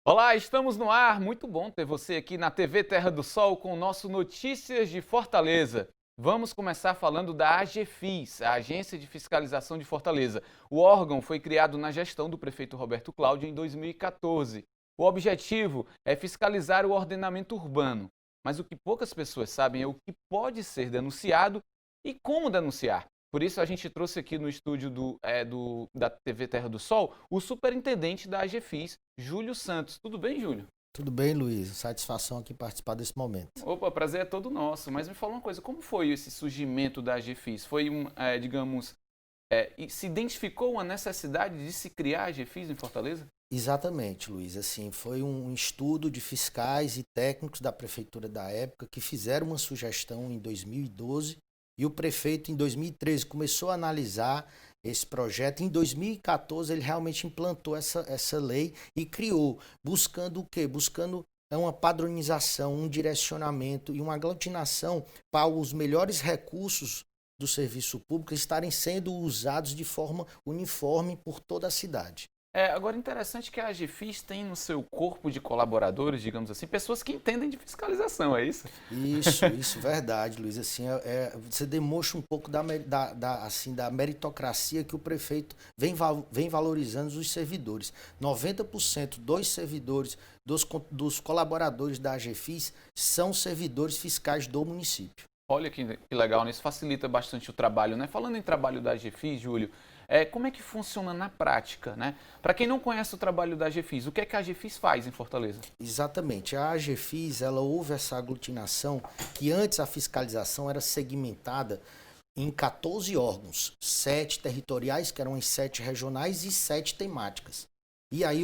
Olá, estamos no ar. Muito bom ter você aqui na TV Terra do Sol com o nosso Notícias de Fortaleza. Vamos começar falando da AGFIS, a Agência de Fiscalização de Fortaleza. O órgão foi criado na gestão do prefeito Roberto Cláudio em 2014. O objetivo é fiscalizar o ordenamento urbano. Mas o que poucas pessoas sabem é o que pode ser denunciado e como denunciar. Por isso, a gente trouxe aqui no estúdio da TV Terra do Sol o superintendente da AGFIS, Júlio Santos. Tudo bem, Júlio? Tudo bem, Luiz? Satisfação aqui participar desse momento. Opa, prazer é todo nosso. Mas me fala uma coisa, como foi esse surgimento da AGFIS? Foi se identificou uma necessidade de se criar a AGFIS em Fortaleza? Exatamente, Luiz. Assim, foi um estudo de fiscais e técnicos da prefeitura da época que fizeram uma sugestão em 2012 e o prefeito, em 2013, começou a analisar esse projeto. Em 2014, ele realmente implantou essa lei e criou, buscando o quê? Buscando uma padronização, um direcionamento e uma aglutinação para os melhores recursos do serviço público estarem sendo usados de forma uniforme por toda a cidade. Agora, interessante que a AGFIS tem no seu corpo de colaboradores, digamos assim, pessoas que entendem de fiscalização, é isso? Isso, verdade, Luiz. Assim, você demonstra um pouco da meritocracia que o prefeito vem valorizando os servidores. 90% dos servidores, dos colaboradores da AGFIS são servidores fiscais do município. Olha que legal, né? Isso facilita bastante o trabalho, né? Falando em trabalho da AGFIS, Júlio, como é que funciona na prática, né? Para quem não conhece o trabalho da AGFIS, o que é que a AGFIS faz em Fortaleza? Exatamente. A AGFIS, ela houve essa aglutinação que antes a fiscalização era segmentada em 14 órgãos, 7 territoriais, que eram as 7 regionais, e 7 temáticas. E aí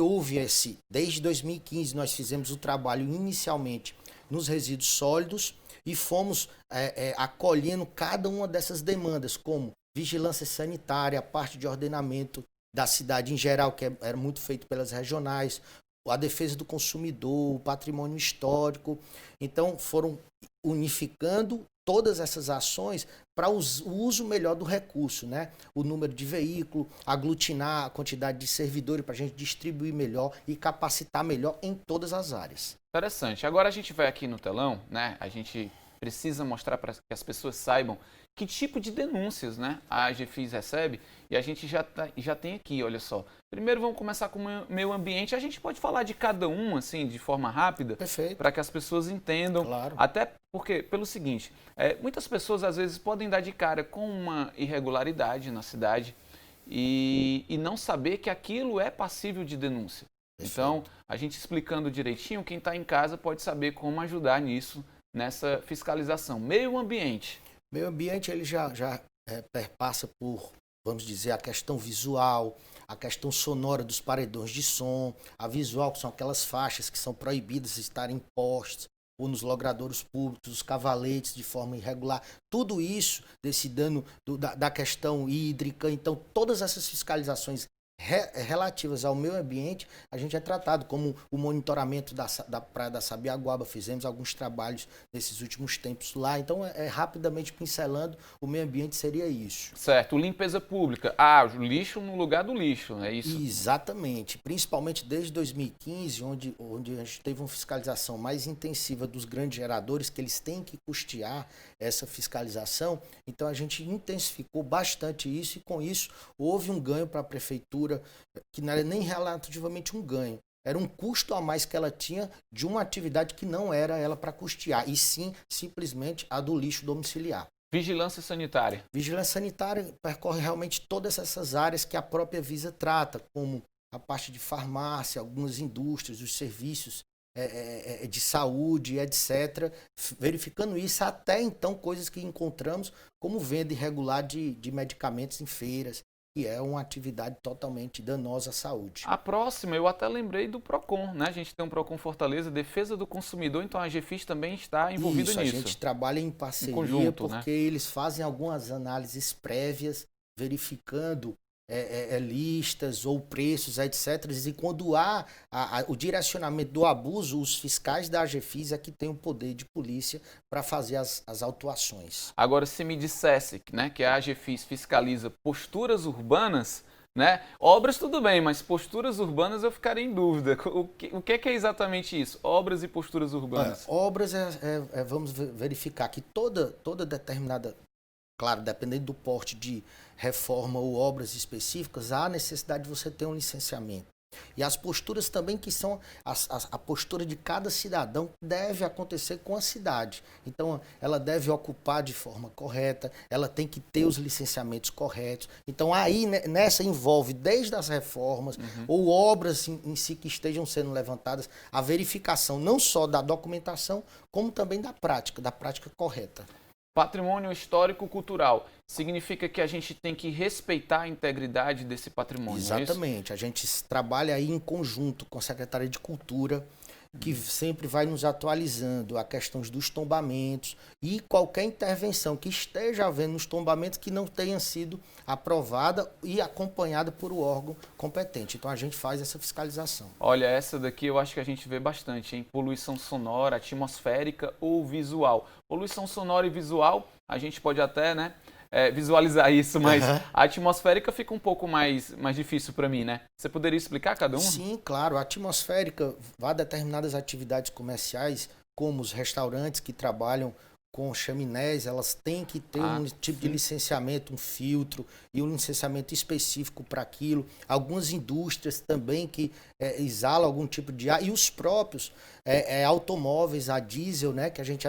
desde 2015 nós fizemos o trabalho inicialmente nos resíduos sólidos e fomos acolhendo cada uma dessas demandas, como vigilância sanitária, a parte de ordenamento da cidade em geral, que era muito feito pelas regionais, a defesa do consumidor, o patrimônio histórico. Então, foram unificando todas essas ações para o uso melhor do recurso, né? O número de veículos, aglutinar a quantidade de servidores para a gente distribuir melhor e capacitar melhor em todas as áreas. Interessante. Agora a gente vai aqui no telão, né? A gente precisa mostrar para que as pessoas saibam que tipo de denúncias, né, a AGFIS recebe, e a gente já tem aqui, olha só. Primeiro vamos começar com o meio ambiente. A gente pode falar de cada um, assim, de forma rápida, Perfeito. para que as pessoas entendam. Claro. Até porque, pelo seguinte, muitas pessoas às vezes podem dar de cara com uma irregularidade na cidade e não saber que aquilo é passível de denúncia. Então, a gente explicando direitinho, quem está em casa pode saber como ajudar nisso, nessa fiscalização. Meio ambiente. Meio ambiente ele já perpassa por, vamos dizer, a questão visual, a questão sonora dos paredões de som, a visual, que são aquelas faixas que são proibidas de estarem em postes ou nos logradouros públicos, os cavaletes de forma irregular. Tudo isso, desse dano da questão hídrica. Então, todas essas fiscalizações relativas ao meio ambiente, a gente é tratado como o monitoramento da Praia da Sabiaguaba. Fizemos alguns trabalhos nesses últimos tempos lá. Então, rapidamente pincelando, o meio ambiente seria isso. Certo. Limpeza pública. O lixo no lugar do lixo, é isso? Exatamente. Principalmente desde 2015, onde a gente teve uma fiscalização mais intensiva dos grandes geradores, que eles têm que custear essa fiscalização. Então, a gente intensificou bastante isso e, com isso, houve um ganho para a prefeitura, que não era nem relativamente um ganho. Era um custo a mais que ela tinha de uma atividade que não era ela para custear, e sim simplesmente a do lixo domiciliar. Vigilância sanitária. Vigilância sanitária percorre realmente todas essas áreas que a própria Visa trata, como a parte de farmácia, algumas indústrias, os serviços de saúde, etc. Verificando isso, até então coisas que encontramos, como venda irregular de medicamentos em feiras, que é uma atividade totalmente danosa à saúde. A próxima, eu até lembrei do PROCON, né? A gente tem um PROCON Fortaleza, Defesa do Consumidor, então a AGFIS também está envolvida nisso. A nisso. gente trabalha em parceria, conjunto, porque né? eles fazem algumas análises prévias, verificando listas ou preços, etc. E quando há o direcionamento do abuso, os fiscais da AGFIS é que têm o poder de polícia para fazer as autuações. Agora, se me dissesse, né, que a AGFIS fiscaliza posturas urbanas, né? Obras tudo bem, mas posturas urbanas eu ficaria em dúvida. O que é exatamente isso? Obras e posturas urbanas. Obras vamos verificar que toda determinada, claro, dependendo do porte de reforma ou obras específicas, há necessidade de você ter um licenciamento. E as posturas também, que são a postura de cada cidadão, deve acontecer com a cidade. Então, ela deve ocupar de forma correta, ela tem que ter os licenciamentos corretos. Então, aí, nessa envolve desde as reformas ou obras em si que estejam sendo levantadas, a verificação não só da documentação, como também da prática correta. Patrimônio histórico-cultural significa que a gente tem que respeitar a integridade desse patrimônio. Exatamente. A gente trabalha aí em conjunto com a Secretaria de Cultura, que sempre vai nos atualizando a questão dos tombamentos e qualquer intervenção que esteja havendo nos tombamentos que não tenha sido aprovada e acompanhada por o órgão competente. Então a gente faz essa fiscalização. Olha, essa daqui eu acho que a gente vê bastante, hein? Poluição sonora, atmosférica ou visual. Poluição sonora e visual, a gente pode até, né, visualizar isso, mas a atmosférica fica um pouco mais difícil para mim, né? Você poderia explicar cada um? Sim, claro. A atmosférica vai a determinadas atividades comerciais, como os restaurantes que trabalham com chaminés, elas têm que ter um tipo de licenciamento, um filtro e um licenciamento específico para aquilo. Algumas indústrias também que exalam algum tipo de ar, e os próprios automóveis a diesel, né, que a gente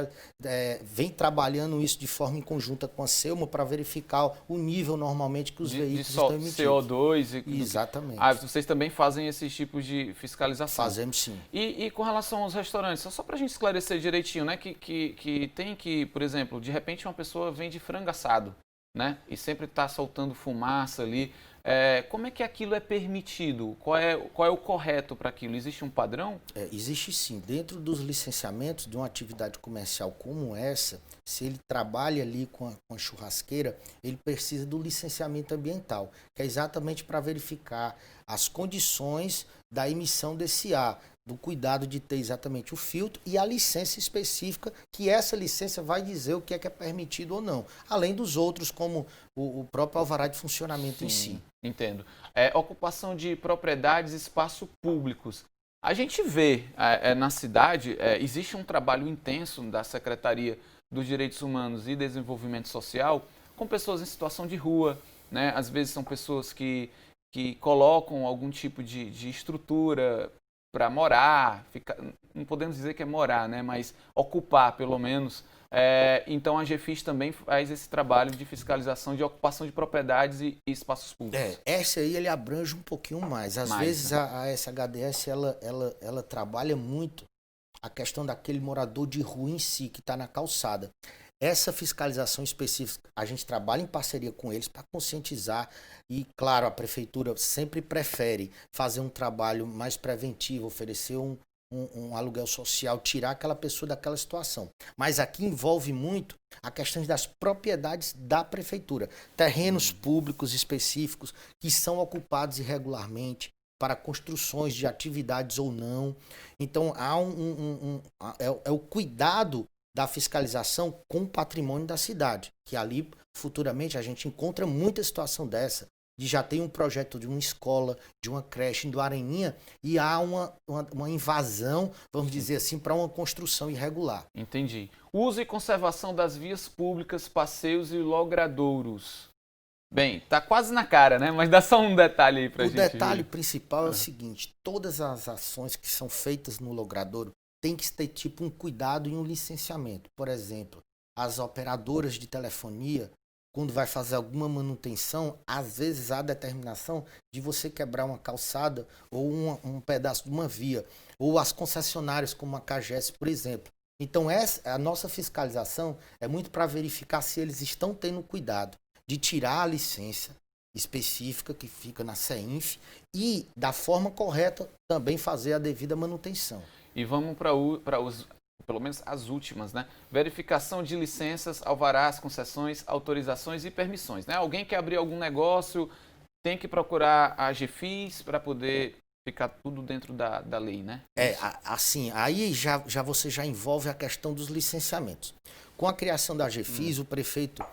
vem trabalhando isso de forma em conjunta com a Selma para verificar o nível normalmente que os veículos estão emitindo. CO2 Exatamente. Vocês também fazem esses tipos de fiscalização? Fazemos sim. E com relação aos restaurantes, só para a gente esclarecer direitinho, né, que tem que, por exemplo, de repente uma pessoa vende frango assado, né, e sempre está soltando fumaça ali. Como é que aquilo é permitido? Qual é o correto para aquilo? Existe um padrão? Existe sim. Dentro dos licenciamentos de uma atividade comercial como essa, se ele trabalha ali com a churrasqueira, ele precisa do licenciamento ambiental, que é exatamente para verificar as condições da emissão desse ar, do cuidado de ter exatamente o filtro e a licença específica, que essa licença vai dizer o que é permitido ou não, além dos outros, como o próprio alvará de funcionamento em si. Entendo. Ocupação de propriedades e espaços públicos. A gente vê na cidade, existe um trabalho intenso da Secretaria dos Direitos Humanos e Desenvolvimento Social com pessoas em situação de rua, né? Às vezes são pessoas que colocam algum tipo de estrutura para morar, não podemos dizer que é morar, né? Mas ocupar pelo menos. Então a GFIS também faz esse trabalho de fiscalização de ocupação de propriedades e espaços públicos. Essa aí ele abrange um pouquinho mais. Às vezes, né, a SHDS ela trabalha muito a questão daquele morador de rua em si, que está na calçada. Essa fiscalização específica, a gente trabalha em parceria com eles para conscientizar e, claro, a prefeitura sempre prefere fazer um trabalho mais preventivo, oferecer um aluguel social, tirar aquela pessoa daquela situação. Mas aqui envolve muito a questão das propriedades da prefeitura. Terrenos públicos específicos que são ocupados irregularmente para construções de atividades ou não. Então, há o cuidado da fiscalização com o patrimônio da cidade, que ali futuramente a gente encontra muita situação dessa, de já tem um projeto de uma escola, de uma creche em Areninha e há uma invasão, vamos dizer assim, para uma construção irregular. Entendi. Uso e conservação das vias públicas, passeios e logradouros. Bem, tá quase na cara, né? Mas dá só um detalhe aí pra gente. O detalhe principal é o seguinte, todas as ações que são feitas no logradouro tem que ter tipo um cuidado e um licenciamento. Por exemplo, as operadoras de telefonia, quando vai fazer alguma manutenção, às vezes há a determinação de você quebrar uma calçada ou um pedaço de uma via, ou as concessionárias como a CAGES, por exemplo. Então a nossa fiscalização é muito para verificar se eles estão tendo cuidado de tirar a licença específica que fica na CEINF e, da forma correta, também fazer a devida manutenção. E vamos para pelo menos as últimas, né? Verificação de licenças, alvarás, concessões, autorizações e permissões, né? Alguém quer abrir algum negócio, tem que procurar a GFIS para poder ficar tudo dentro da lei, né? Assim, aí você já envolve a questão dos licenciamentos. Com a criação da GFIS, o prefeito,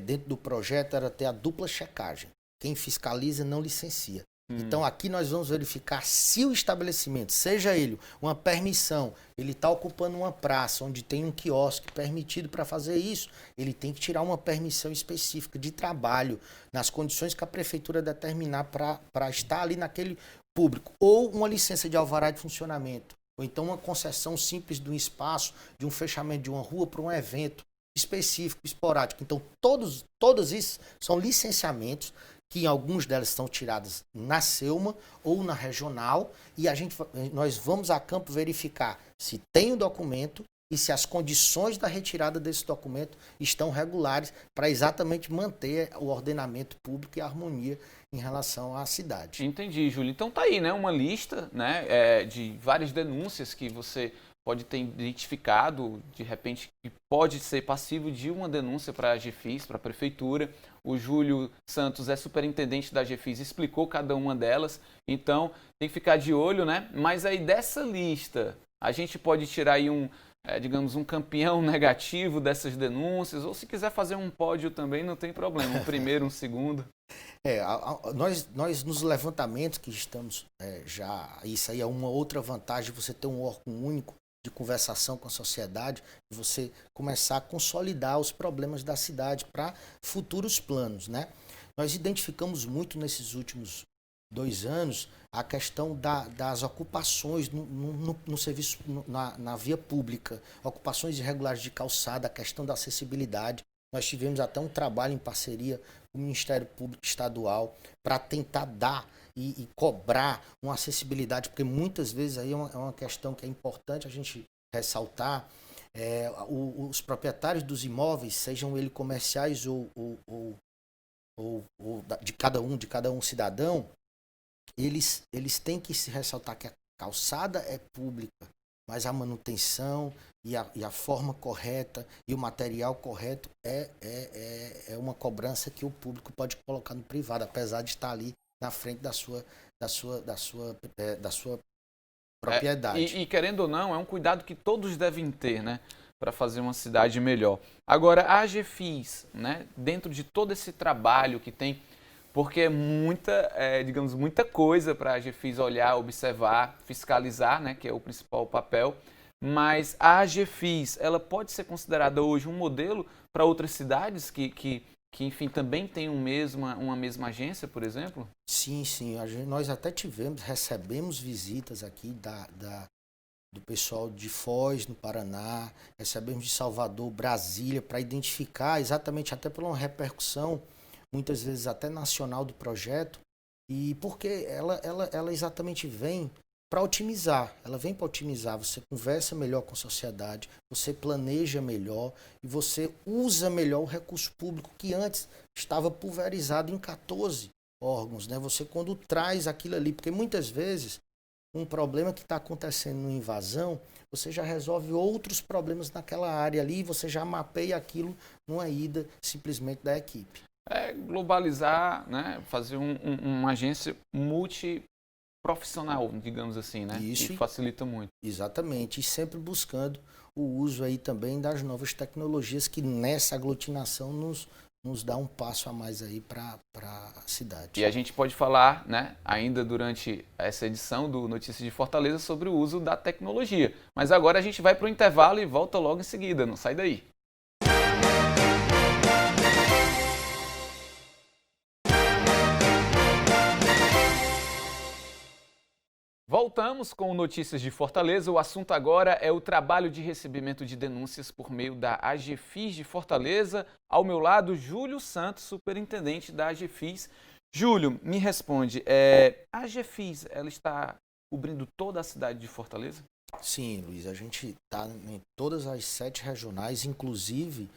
dentro do projeto, era ter a dupla checagem. quem fiscaliza não licencia. Hum. Então aqui nós vamos verificar se o estabelecimento, seja ele uma permissão, ele está ocupando uma praça onde tem um quiosque permitido para fazer isso, ele tem que tirar uma permissão específica de trabalho nas condições que a prefeitura determinar para estar ali naquele público, ou uma licença de alvará de funcionamento, ou então uma concessão simples de um espaço, de um fechamento de uma rua para um evento específico, esporádico. Então todos esses são licenciamentos que alguns delas estão tiradas na Selma ou na regional, e nós vamos a campo verificar se tem o documento e se as condições da retirada desse documento estão regulares para exatamente manter o ordenamento público e a harmonia em relação à cidade. Entendi, Júlio. Então tá aí, né, uma lista, né, de várias denúncias que você pode ter identificado, de repente, que pode ser passivo de uma denúncia para a AGFIS, para a prefeitura. O Júlio Santos é superintendente da AGFIS, explicou cada uma delas, então tem que ficar de olho, né? Mas aí dessa lista, a gente pode tirar aí digamos, um campeão negativo dessas denúncias, ou se quiser fazer um pódio também, não tem problema, um primeiro, um segundo. Nós nos levantamentos que estamos isso aí é uma outra vantagem, você ter um órgão único de conversação com a sociedade, de você começar a consolidar os problemas da cidade para futuros planos, né? Nós identificamos muito nesses últimos 2 anos a questão das ocupações no serviço, na via pública, ocupações irregulares de calçada, a questão da acessibilidade. Nós tivemos até um trabalho em parceria com o Ministério Público Estadual para tentar dar e cobrar uma acessibilidade, porque muitas vezes aí é uma questão que é importante a gente ressaltar. Os proprietários dos imóveis, sejam eles comerciais ou de cada um cidadão, eles têm que se ressaltar que a calçada é pública, mas a manutenção e a forma correta e o material correto é uma cobrança que o público pode colocar no privado, apesar de estar ali na frente da sua propriedade. E querendo ou não, é um cuidado que todos devem ter, né, para fazer uma cidade melhor. Agora, a AGFIS, né, dentro de todo esse trabalho que tem, porque é digamos, muita coisa para a AGFIS olhar, observar, fiscalizar, né, que é o principal papel, mas a AGFIS, ela pode ser considerada hoje um modelo para outras cidades que enfim, também tem uma mesma agência, por exemplo? Sim. Nós até recebemos visitas aqui do pessoal de Foz, no Paraná, recebemos de Salvador, Brasília, para identificar exatamente, até por uma repercussão, muitas vezes até nacional do projeto, e porque ela exatamente vem para otimizar, você conversa melhor com a sociedade, você planeja melhor e você usa melhor o recurso público que antes estava pulverizado em 14 órgãos, né? Você quando traz aquilo ali, porque muitas vezes um problema que está acontecendo no invasão, você já resolve outros problemas naquela área ali e você já mapeia aquilo numa ida simplesmente da equipe. Globalizar, né? Fazer uma agência multiprofissional, digamos assim, né? Isso, que facilita muito. Exatamente, e sempre buscando o uso aí também das novas tecnologias que nessa aglutinação nos dá um passo a mais aí para a cidade. E a gente pode falar, né, ainda durante essa edição do Notícias de Fortaleza sobre o uso da tecnologia. Mas agora a gente vai para o intervalo e volta logo em seguida, não sai daí. Voltamos com o Notícias de Fortaleza. O assunto agora é o trabalho de recebimento de denúncias por meio da AGFIS de Fortaleza. Ao meu lado, Júlio Santos, superintendente da AGFIS. Júlio, me responde, a AGFIS, ela está cobrindo toda a cidade de Fortaleza? Sim, Luiz, a gente está em todas as 7 regionais, inclusive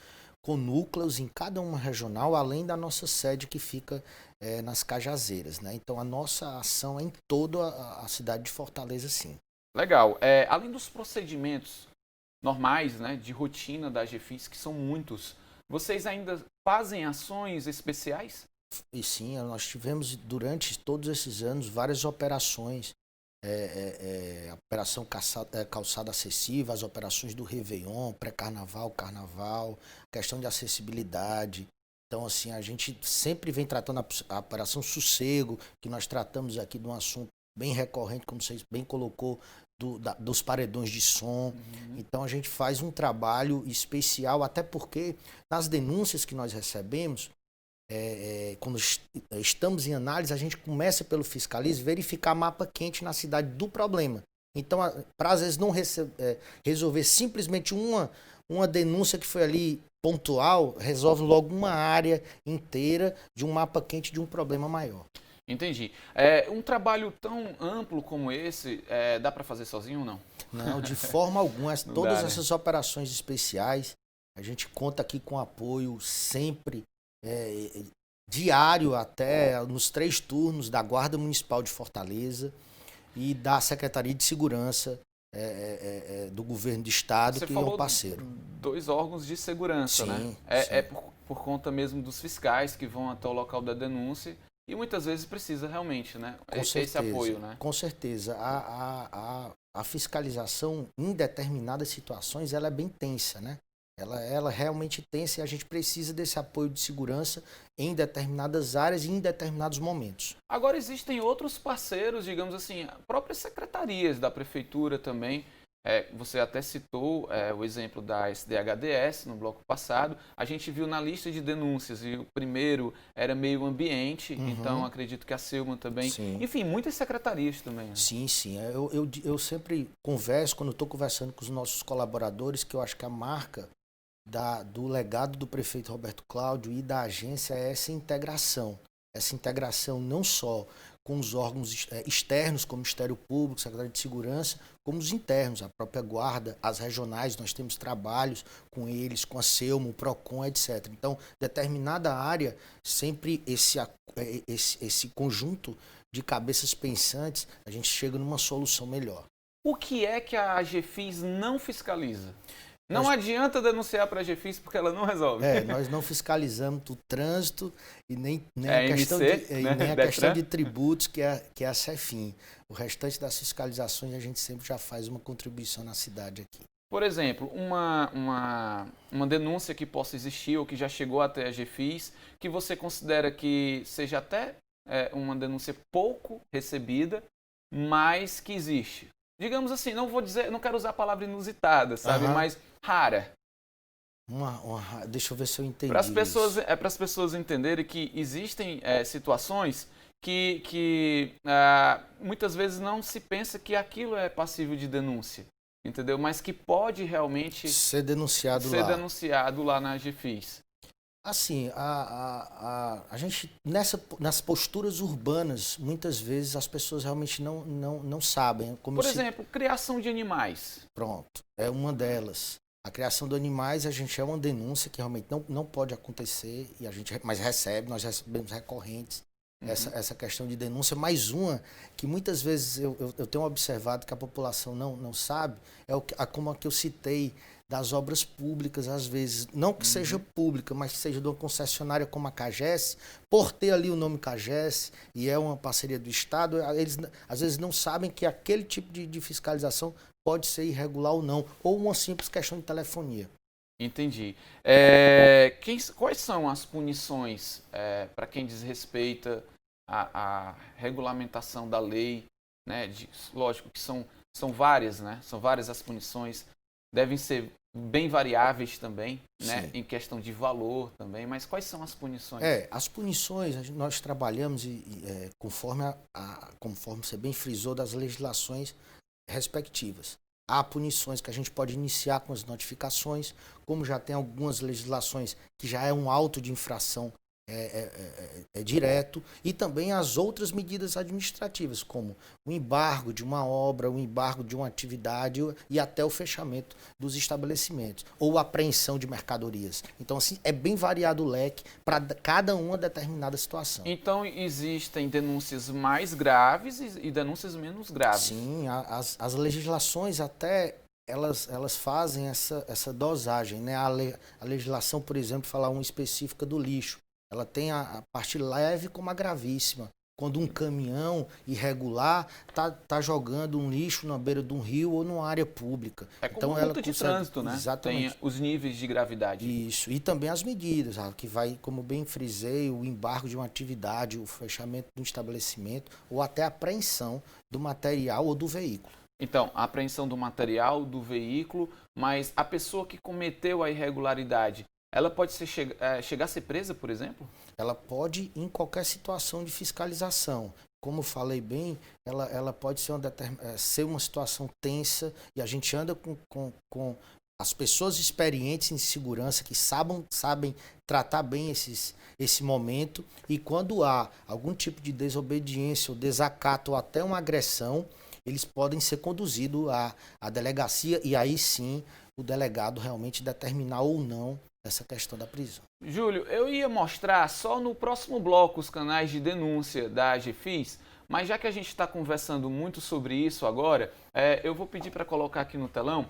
com núcleos em cada uma regional, além da nossa sede que fica nas Cajazeiras, né? Então a nossa ação é em toda a cidade de Fortaleza, sim. Legal. Além dos procedimentos normais, né, de rotina da AGFIS, que são muitos, vocês ainda fazem ações especiais? E sim, nós tivemos durante todos esses anos várias operações, operação calçada acessível, as operações do Réveillon, pré-carnaval, carnaval, questão de acessibilidade, Então, assim, a gente sempre vem tratando a Operação Sossego, que nós tratamos aqui de um assunto bem recorrente, como você bem colocou, dos paredões de som. Então, a gente faz um trabalho especial, até porque nas denúncias que nós recebemos, quando estamos em análise, a gente começa pelo fiscaliza verificar mapa quente na cidade do problema. Então, para às vezes não resolver simplesmente uma denúncia que foi ali pontual, resolve logo uma área inteira de um mapa quente de um problema maior. Entendi. Um trabalho tão amplo como esse, dá para fazer sozinho ou não? Não, de forma alguma. Não Todas dá, né? essas operações especiais, a gente conta aqui com apoio sempre, diário até, nos 3 turnos da Guarda Municipal de Fortaleza e da Secretaria de Segurança do Governo do Estado, Você que é um falou parceiro. 2 órgãos de segurança, Sim, né? sim. Por conta mesmo dos fiscais que vão até o local da denúncia e muitas vezes precisa realmente, né? Com Esse certeza, apoio, né? com certeza. A fiscalização em determinadas situações ela é bem tensa, né? Ela realmente tensa e a gente precisa desse apoio de segurança em determinadas áreas e em determinados momentos. Agora existem outros parceiros, digamos assim, próprias secretarias da prefeitura também. Você até citou o exemplo da SDHDS no bloco passado. A gente viu na lista de denúncias e o primeiro era meio ambiente, então acredito que a Selma também. Sim. Enfim, muitas secretarias também. Né? Sim, sim. Eu sempre converso, quando estou conversando com os nossos colaboradores, que eu acho que a marca do legado do prefeito Roberto Cláudio e da agência é essa integração. Essa integração não só com os órgãos externos, como o Ministério Público, Secretaria de Segurança, como os internos, a própria Guarda, as regionais, nós temos trabalhos com eles, com a Selma, o PROCON, etc. Então, determinada área, sempre esse conjunto de cabeças pensantes, a gente chega numa solução melhor. O que é que a AGFIS não fiscaliza? Não adianta denunciar para a AGFIS porque ela não resolve. Nós não fiscalizamos o trânsito e nem a MC, questão de tributos, que é a CEFIM. O restante das fiscalizações a gente sempre já faz uma contribuição na cidade aqui. Por exemplo, uma denúncia que possa existir ou que já chegou até a AGFIS, que você considera que seja até uma denúncia pouco recebida, mas que existe. Digamos assim, não quero usar a palavra inusitada, sabe? Mas rara. Deixa eu ver se eu entendi. Para as pessoas entenderem que existem situações que muitas vezes não se pensa que aquilo é passível de denúncia, entendeu? Mas que pode realmente ser denunciado lá na AGFIS. Assim, a gente, nas posturas urbanas, muitas vezes as pessoas realmente não sabem. Por exemplo, criação de animais. Pronto, é uma delas. A criação de animais, a gente é uma denúncia que realmente não pode acontecer, mas nós recebemos recorrentes essa questão de denúncia. Mais uma, que muitas vezes eu tenho observado que a população não sabe, como a que eu citei, das obras públicas, às vezes, não que seja pública, mas que seja de uma concessionária como a CAGES, por ter ali o nome CAGES, e é uma parceria do Estado, eles às vezes não sabem que aquele tipo de fiscalização pode ser irregular ou não, ou uma simples questão de telefonia. Entendi. Quais são as punições para quem desrespeita a regulamentação da lei? Né? Lógico que são várias, né? São várias as punições. Devem ser bem variáveis também, né? Em questão de valor também, mas quais são as punições? As punições, nós trabalhamos conforme você bem frisou, das legislações respectivas. Há punições que a gente pode iniciar com as notificações, como já tem algumas legislações que já é um auto de infração direto, e também as outras medidas administrativas, como o embargo de uma obra, o embargo de uma atividade e até o fechamento dos estabelecimentos, ou apreensão de mercadorias. Então, assim, é bem variado o leque para cada uma determinada situação. Então, existem denúncias mais graves e denúncias menos graves. Sim, as legislações até elas fazem essa dosagem, né? A legislação, por exemplo, fala uma específica do lixo. Ela tem a parte leve como a gravíssima. quando um caminhão irregular tá jogando um lixo na beira de um rio ou numa área pública. É como Então uma ela multa de consegue, trânsito, né? exatamente. Tem os níveis de gravidade. Isso, e também as medidas, que vai, como bem frisei, o embargo de uma atividade, o fechamento de um estabelecimento ou até a apreensão do material ou do veículo. Então, a apreensão do material, do veículo, mas a pessoa que cometeu a irregularidade, ela pode chegar a ser presa, por exemplo? Ela pode em qualquer situação de fiscalização. Como falei bem, ela pode ser uma situação tensa e a gente anda com as pessoas experientes em segurança que sabem tratar bem esse momento, e quando há algum tipo de desobediência ou desacato ou até uma agressão, eles podem ser conduzidos à delegacia e aí sim o delegado realmente determinar ou não essa questão da prisão. Júlio, eu ia mostrar só no próximo bloco os canais de denúncia da AGFIS, mas já que a gente está conversando muito sobre isso agora, eu vou pedir para colocar aqui no telão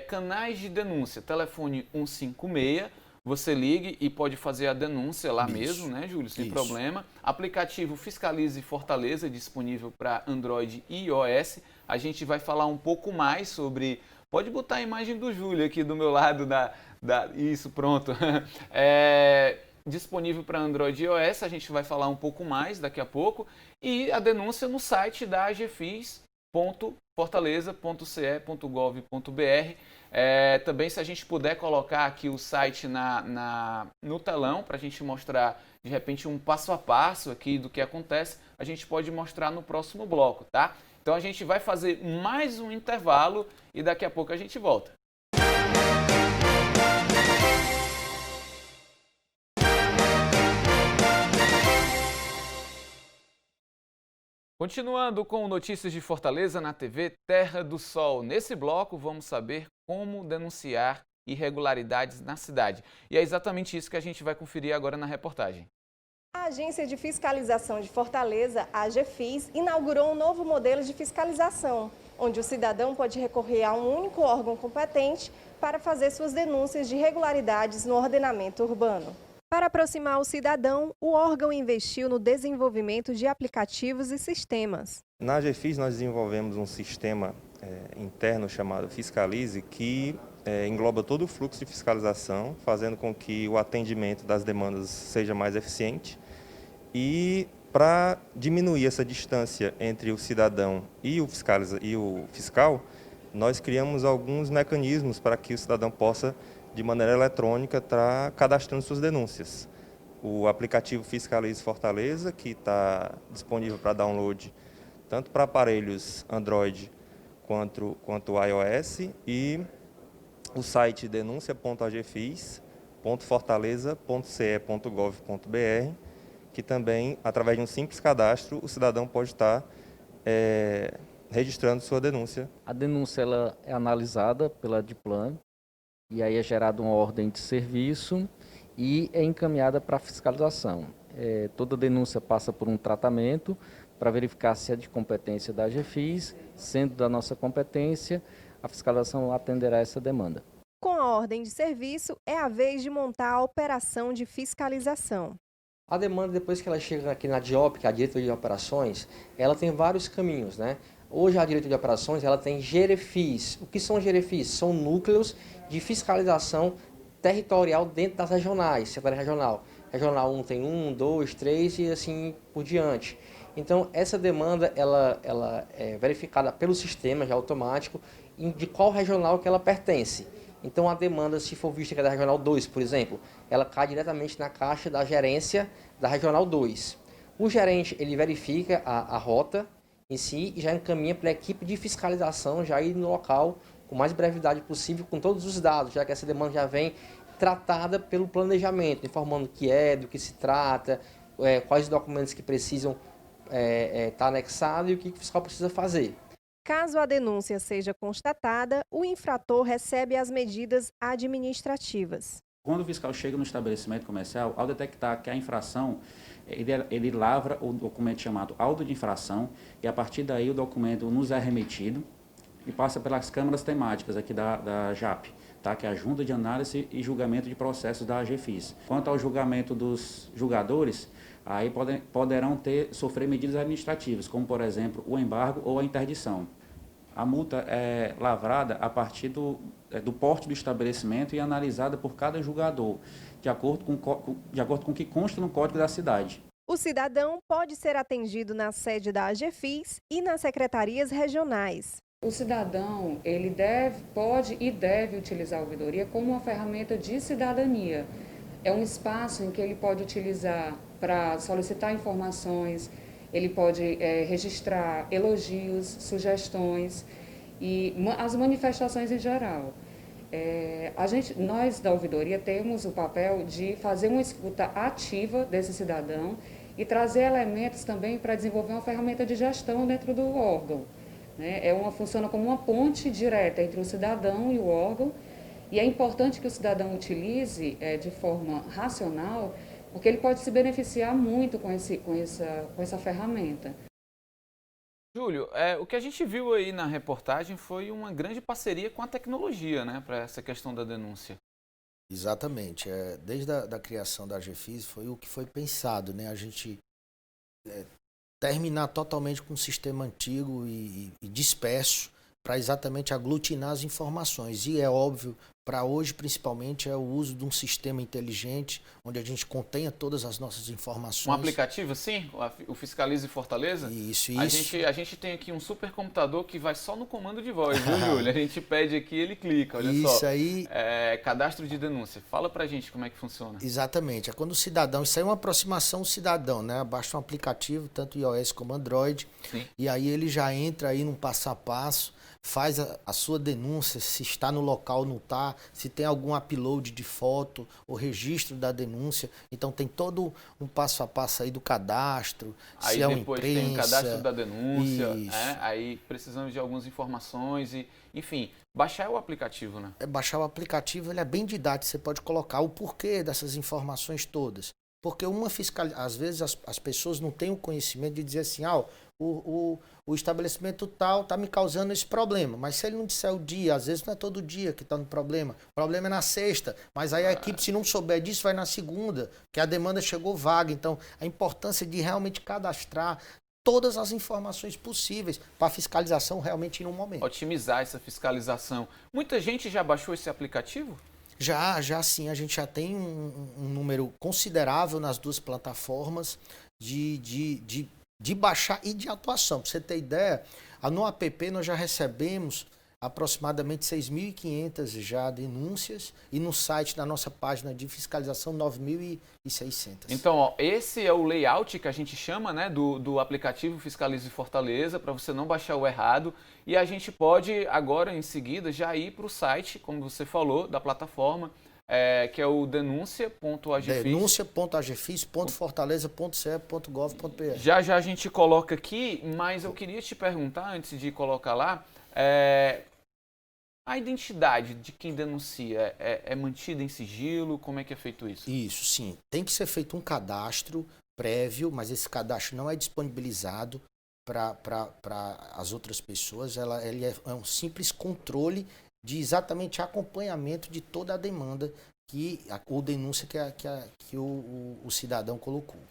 canais de denúncia, telefone 156, você ligue e pode fazer a denúncia lá mesmo, né, Júlio, sem problema. Aplicativo Fiscalize Fortaleza, disponível para Android e iOS. A gente vai falar um pouco mais sobre... Pode botar a imagem do Júlio aqui do meu lado Isso, pronto. Disponível para Android e iOS, a gente vai falar um pouco mais daqui a pouco. E a denúncia no site da agfis.fortaleza.ce.gov.br. Também, se a gente puder colocar aqui o site no telão, para a gente mostrar, de repente, um passo a passo aqui do que acontece, a gente pode mostrar no próximo bloco, tá? Então a gente vai fazer mais um intervalo e daqui a pouco a gente volta. Continuando com notícias de Fortaleza na TV Terra do Sol. Nesse bloco vamos saber como denunciar irregularidades na cidade. E é exatamente isso que a gente vai conferir agora na reportagem. A Agência de Fiscalização de Fortaleza, a AGFIS, inaugurou um novo modelo de fiscalização, onde o cidadão pode recorrer a um único órgão competente para fazer suas denúncias de irregularidades no ordenamento urbano. Para aproximar o cidadão, o órgão investiu no desenvolvimento de aplicativos e sistemas. Na AGFIS nós desenvolvemos um sistema interno chamado Fiscalize, que engloba todo o fluxo de fiscalização, fazendo com que o atendimento das demandas seja mais eficiente. E para diminuir essa distância entre o cidadão e o fiscal, nós criamos alguns mecanismos para que o cidadão possa, de maneira eletrônica, estar cadastrando suas denúncias. O aplicativo Fiscalize Fortaleza, que está disponível para download tanto para aparelhos Android quanto iOS, e o site denuncia.agfis.fortaleza.ce.gov.br, que também, através de um simples cadastro, o cidadão pode estar registrando sua denúncia. A denúncia ela é analisada pela DIPLAN, e aí é gerada uma ordem de serviço e é encaminhada para a fiscalização. Toda denúncia passa por um tratamento para verificar se é de competência da AGFIS. Sendo da nossa competência, a fiscalização atenderá essa demanda. Com a ordem de serviço, é a vez de montar a operação de fiscalização. A demanda, depois que ela chega aqui na DIOP, que é a Diretoria de Operações, ela tem vários caminhos, né? Hoje a Diretoria de Operações ela tem GEREFIS. O que são GEREFIS? São núcleos de fiscalização territorial dentro das regionais, Secretaria Regional. Regional 1 tem 1, 2, 3 e assim por diante. Então essa demanda ela é verificada pelo sistema já automático de qual regional que ela pertence. Então a demanda, se for vista que é da Regional 2, por exemplo, ela cai diretamente na caixa da gerência da Regional 2. O gerente ele verifica a rota em si e já encaminha para a equipe de fiscalização já ir no local com mais brevidade possível, com todos os dados, já que essa demanda já vem tratada pelo planejamento, informando o que do que se trata, quais documentos que precisam estar anexados e o que o fiscal precisa fazer. Caso a denúncia seja constatada, o infrator recebe as medidas administrativas. Quando o fiscal chega no estabelecimento comercial, ao detectar que a infração, ele lavra o documento chamado auto de infração, e a partir daí o documento nos é remetido e passa pelas câmaras temáticas aqui da JAP, tá? Que é a Junta de Análise e Julgamento de Processos da AGFIS. Quanto ao julgamento dos julgadores, aí poderão sofrer medidas administrativas, como, por exemplo, o embargo ou a interdição. A multa é lavrada a partir do porte do estabelecimento e analisada por cada julgador, de acordo com o que consta no Código da Cidade. O cidadão pode ser atendido na sede da AGFIS e nas secretarias regionais. O cidadão, ele pode e deve utilizar a ouvidoria como uma ferramenta de cidadania. É um espaço em que ele pode utilizar para solicitar informações, ele pode registrar elogios, sugestões e as manifestações em geral. Nós da ouvidoria temos o papel de fazer uma escuta ativa desse cidadão e trazer elementos também para desenvolver uma ferramenta de gestão dentro do órgão. Funciona como uma ponte direta entre o cidadão e o órgão, e é importante que o cidadão utilize de forma racional, porque ele pode se beneficiar muito com essa ferramenta. Júlio, o que a gente viu aí na reportagem foi uma grande parceria com a tecnologia, né, para essa questão da denúncia. Exatamente. Desde a criação da AGFIS foi o que foi pensado, né? A gente terminar totalmente com um sistema antigo e disperso para exatamente aglutinar as informações. E é óbvio, para hoje principalmente, é o uso de um sistema inteligente, onde a gente contenha todas as nossas informações. Um aplicativo, sim? O Fiscalize Fortaleza? Isso. A gente tem aqui um supercomputador que vai só no comando de voz, viu, Júlio? A gente pede aqui e ele clica, olha só. Isso aí... cadastro de denúncia. Fala pra gente como é que funciona. Exatamente. É quando o cidadão... Isso aí é uma aproximação do cidadão, né? Baixa um aplicativo, tanto iOS como Android. Sim. E aí ele já entra aí num passo a passo, faz a sua denúncia, se está no local ou não está, se tem algum upload de foto, o registro da denúncia. Então tem todo um passo a passo aí do cadastro, aí se é uma depois imprensa. Tem o cadastro da denúncia, aí precisamos de algumas informações e, enfim, baixar o aplicativo, né? Baixar o aplicativo, ele é bem didático, você pode colocar o porquê dessas informações todas. Porque às vezes as pessoas não têm o conhecimento de dizer assim, o estabelecimento tal está me causando esse problema. Mas se ele não disser o dia, às vezes não é todo dia que está no problema. O problema é na sexta. Mas aí a equipe, se não souber disso, vai na segunda, que a demanda chegou vaga. Então, a importância de realmente cadastrar todas as informações possíveis para a fiscalização realmente ir no momento. Otimizar essa fiscalização. Muita gente já baixou esse aplicativo? Já sim, a gente já tem um número considerável nas duas plataformas de baixar e de atuação. Para você ter ideia, no app nós já recebemos aproximadamente 6.500 já denúncias e no site da nossa página de fiscalização 9.600. Então, esse é o layout que a gente chama, né, do aplicativo Fiscalize Fortaleza, para você não baixar o errado. E a gente pode agora, em seguida, já ir para o site, como você falou, da plataforma, que é o denúncia.agfis.fortaleza.ce.gov.br. Já a gente coloca aqui, mas eu queria te perguntar, antes de colocar lá, a identidade de quem denuncia é mantida em sigilo? Como é que é feito isso? Isso, sim. Tem que ser feito um cadastro prévio, mas esse cadastro não é disponibilizado para as outras pessoas. Ele é um simples controle de exatamente acompanhamento de toda a demanda ou denúncia que o cidadão colocou.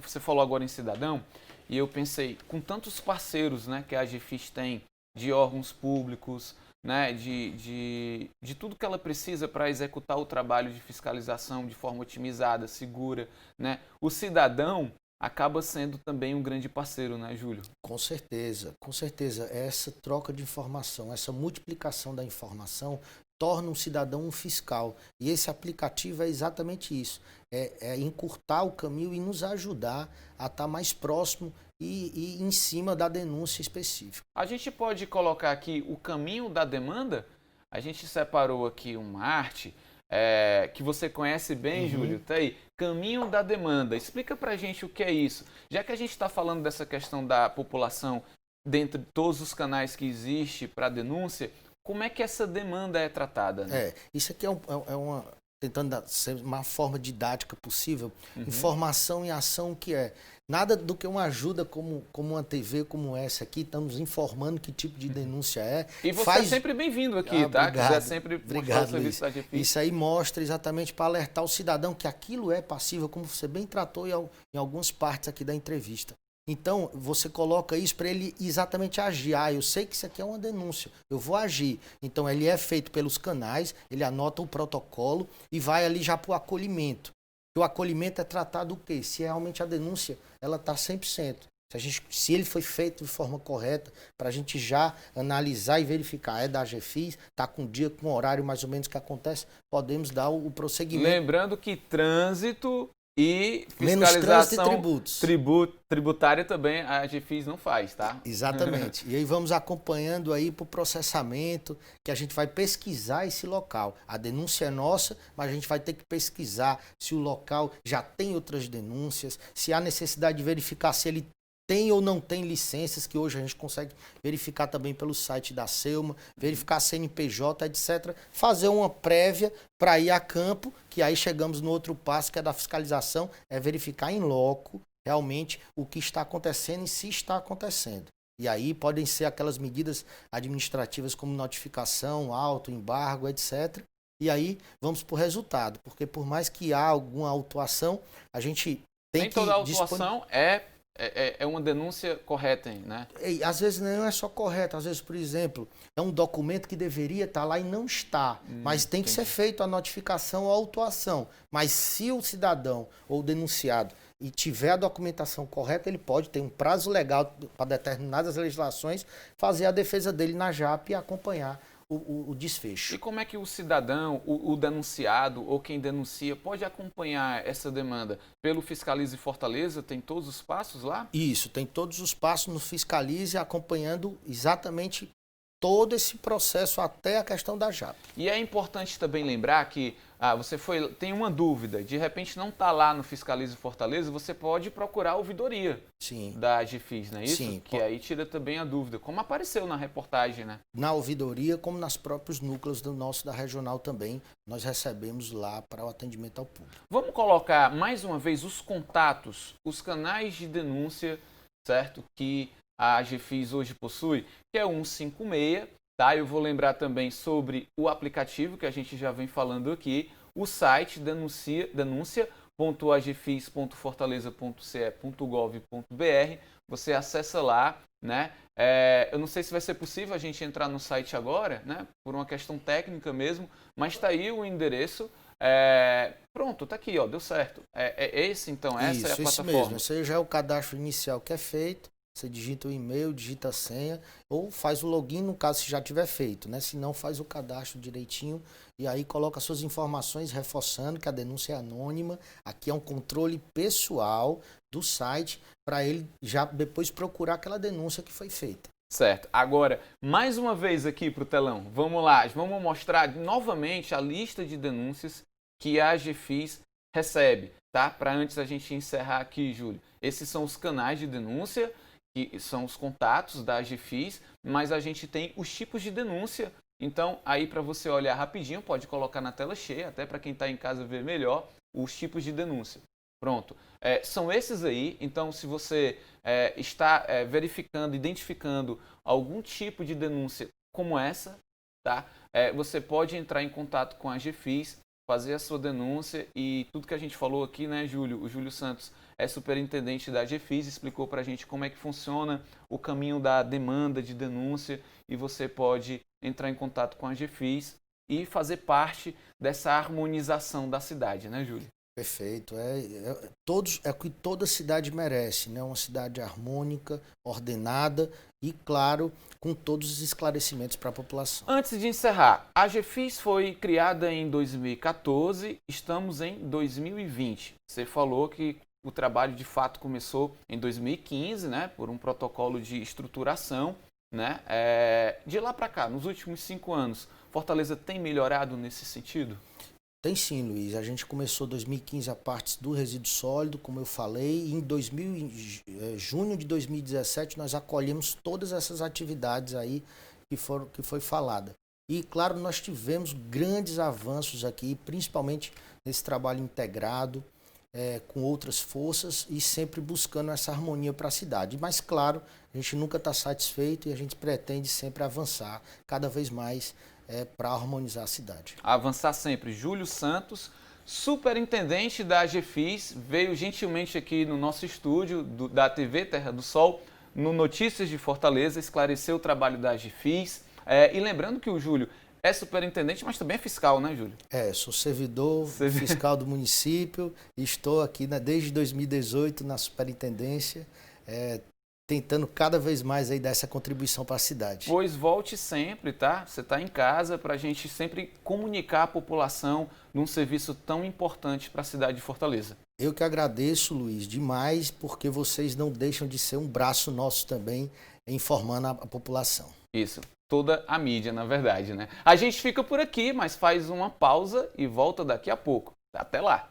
Você falou agora em cidadão e eu pensei, com tantos parceiros, né, que a AGFIS tem, de órgãos públicos, né, de tudo que ela precisa para executar o trabalho de fiscalização de forma otimizada, segura, né, o cidadão acaba sendo também um grande parceiro, né, Júlio? Com certeza, com certeza. Essa troca de informação, essa multiplicação da informação torna um cidadão um fiscal. E esse aplicativo é exatamente isso. É encurtar o caminho e nos ajudar a estar mais próximo e em cima da denúncia específica. A gente pode colocar aqui o caminho da demanda? A gente separou aqui uma arte que você conhece bem, Júlio, tá aí. Caminho da demanda. Explica pra gente o que é isso. Já que a gente está falando dessa questão da população dentro de todos os canais que existe para denúncia, como é que essa demanda é tratada? Né? Isso aqui tentando ser uma forma didática possível. Informação e ação, que é Nada do que uma ajuda como uma TV como essa aqui, estamos informando que tipo de denúncia é. E você é sempre bem-vindo aqui, tá? Obrigado, Quiser sempre mostrar o serviço Luiz. da AGFIS. Isso aí mostra exatamente para alertar o cidadão que aquilo é passível, como você bem tratou em algumas partes aqui da entrevista. Então, você coloca isso para ele exatamente agir. Eu sei que isso aqui é uma denúncia, eu vou agir. Então, ele é feito pelos canais, ele anota o protocolo e vai ali já para o acolhimento. O acolhimento é tratado o quê? Se realmente a denúncia ela está 100%. Se ele foi feito de forma correta, para a gente já analisar e verificar, é da AGFIS, está com dia, com horário mais ou menos que acontece, podemos dar o prosseguimento. Lembrando que trânsito e fiscalização tributária também a AGFIS não faz, tá? Exatamente. E aí vamos acompanhando aí para o processamento, que a gente vai pesquisar esse local. A denúncia é nossa, mas a gente vai ter que pesquisar se o local já tem outras denúncias, se há necessidade de verificar se ele tem ou não tem licenças, que hoje a gente consegue verificar também pelo site da Selma, verificar CNPJ, etc. Fazer uma prévia para ir a campo, que aí chegamos no outro passo, que é da fiscalização, é verificar em loco realmente o que está acontecendo e se está acontecendo. E aí podem ser aquelas medidas administrativas como notificação, auto, embargo, etc. E aí vamos para o resultado, porque por mais que há alguma autuação, a gente tem que... toda autuação é uma denúncia correta, né? E, às vezes não é só correto, às vezes, por exemplo, é um documento que deveria estar lá e não está, mas tem que ser feito a notificação ou a autuação. Mas se o cidadão ou o denunciado e tiver a documentação correta, ele pode ter um prazo legal para determinadas legislações, fazer a defesa dele na JAP e acompanhar o desfecho. E como é que o cidadão, o denunciado ou quem denuncia pode acompanhar essa demanda? Pelo Fiscalize Fortaleza, tem todos os passos lá? Isso, tem todos os passos no Fiscalize, acompanhando exatamente todo esse processo até a questão da JAP. E é importante também lembrar que você tem uma dúvida, de repente não está lá no Fiscalize Fortaleza, você pode procurar a ouvidoria da AGFIS, não é isso? Sim. Que aí tira também a dúvida, como apareceu na reportagem, né? Na ouvidoria, como nos próprios núcleos da regional também, nós recebemos lá para o atendimento ao público. Vamos colocar mais uma vez os contatos, os canais de denúncia, certo? Que a AGFIS hoje possui, que é 156, tá? Eu vou lembrar também sobre o aplicativo que a gente já vem falando aqui, o site denuncia.agfis.fortaleza.ce.gov.br. Você acessa lá, né? Eu não sei se vai ser possível a gente entrar no site agora, né? Por uma questão técnica mesmo, mas está aí o endereço. Pronto, tá aqui, ó, deu certo. Essa é a plataforma. Isso mesmo. Esse já é o cadastro inicial que é feito. Você digita o e-mail, digita a senha, ou faz o login, no caso, se já tiver feito, né? Se não, faz o cadastro direitinho e aí coloca suas informações, reforçando que a denúncia é anônima. Aqui é um controle pessoal do site para ele já depois procurar aquela denúncia que foi feita. Certo. Agora, mais uma vez aqui para o telão, vamos lá, vamos mostrar novamente a lista de denúncias que a AGFIS recebe, tá? Para antes a gente encerrar aqui, Júlio. Esses são os canais de denúncia, que são os contatos da AGFIS, mas a gente tem os tipos de denúncia. Então, aí para você olhar rapidinho, pode colocar na tela cheia, até para quem está em casa ver melhor, os tipos de denúncia. Pronto. São esses aí, então se você está verificando, identificando algum tipo de denúncia como essa, tá? Você pode entrar em contato com a AGFIS, fazer a sua denúncia e tudo que a gente falou aqui, né, Júlio? O Júlio Santos é superintendente da AGFIS, explicou para a gente como é que funciona o caminho da demanda de denúncia e você pode entrar em contato com a AGFIS e fazer parte dessa harmonização da cidade, né, Júlio? Perfeito. É o que toda cidade merece, né? Uma cidade harmônica, ordenada e, claro, com todos os esclarecimentos para a população. Antes de encerrar, a AGFIS foi criada em 2014, estamos em 2020. Você falou que o trabalho de fato começou em 2015, né? Por um protocolo de estruturação, né? De lá para cá, nos últimos 5 anos, Fortaleza tem melhorado nesse sentido? Tem sim, Luiz. A gente começou em 2015 a parte do resíduo sólido, como eu falei, e em junho de 2017 nós acolhemos todas essas atividades aí que foi falada. E, claro, nós tivemos grandes avanços aqui, principalmente nesse trabalho integrado, com outras forças e sempre buscando essa harmonia para a cidade. Mas, claro, a gente nunca está satisfeito e a gente pretende sempre avançar cada vez mais para harmonizar a cidade. Avançar sempre. Júlio Santos, superintendente da AGFIS, veio gentilmente aqui no nosso estúdio da TV Terra do Sol, no Notícias de Fortaleza, esclareceu o trabalho da AGFIS. E lembrando que o Júlio é superintendente, mas também é fiscal, né, Júlio? Sou servidor fiscal do município e estou aqui desde 2018 na superintendência, tentando cada vez mais aí dar essa contribuição para a cidade. Pois volte sempre, tá? Você está em casa para a gente sempre comunicar a população num serviço tão importante para a cidade de Fortaleza. Eu que agradeço, Luiz, demais, porque vocês não deixam de ser um braço nosso também, informando a população. Isso, toda a mídia, na verdade, né? A gente fica por aqui, mas faz uma pausa e volta daqui a pouco. Até lá!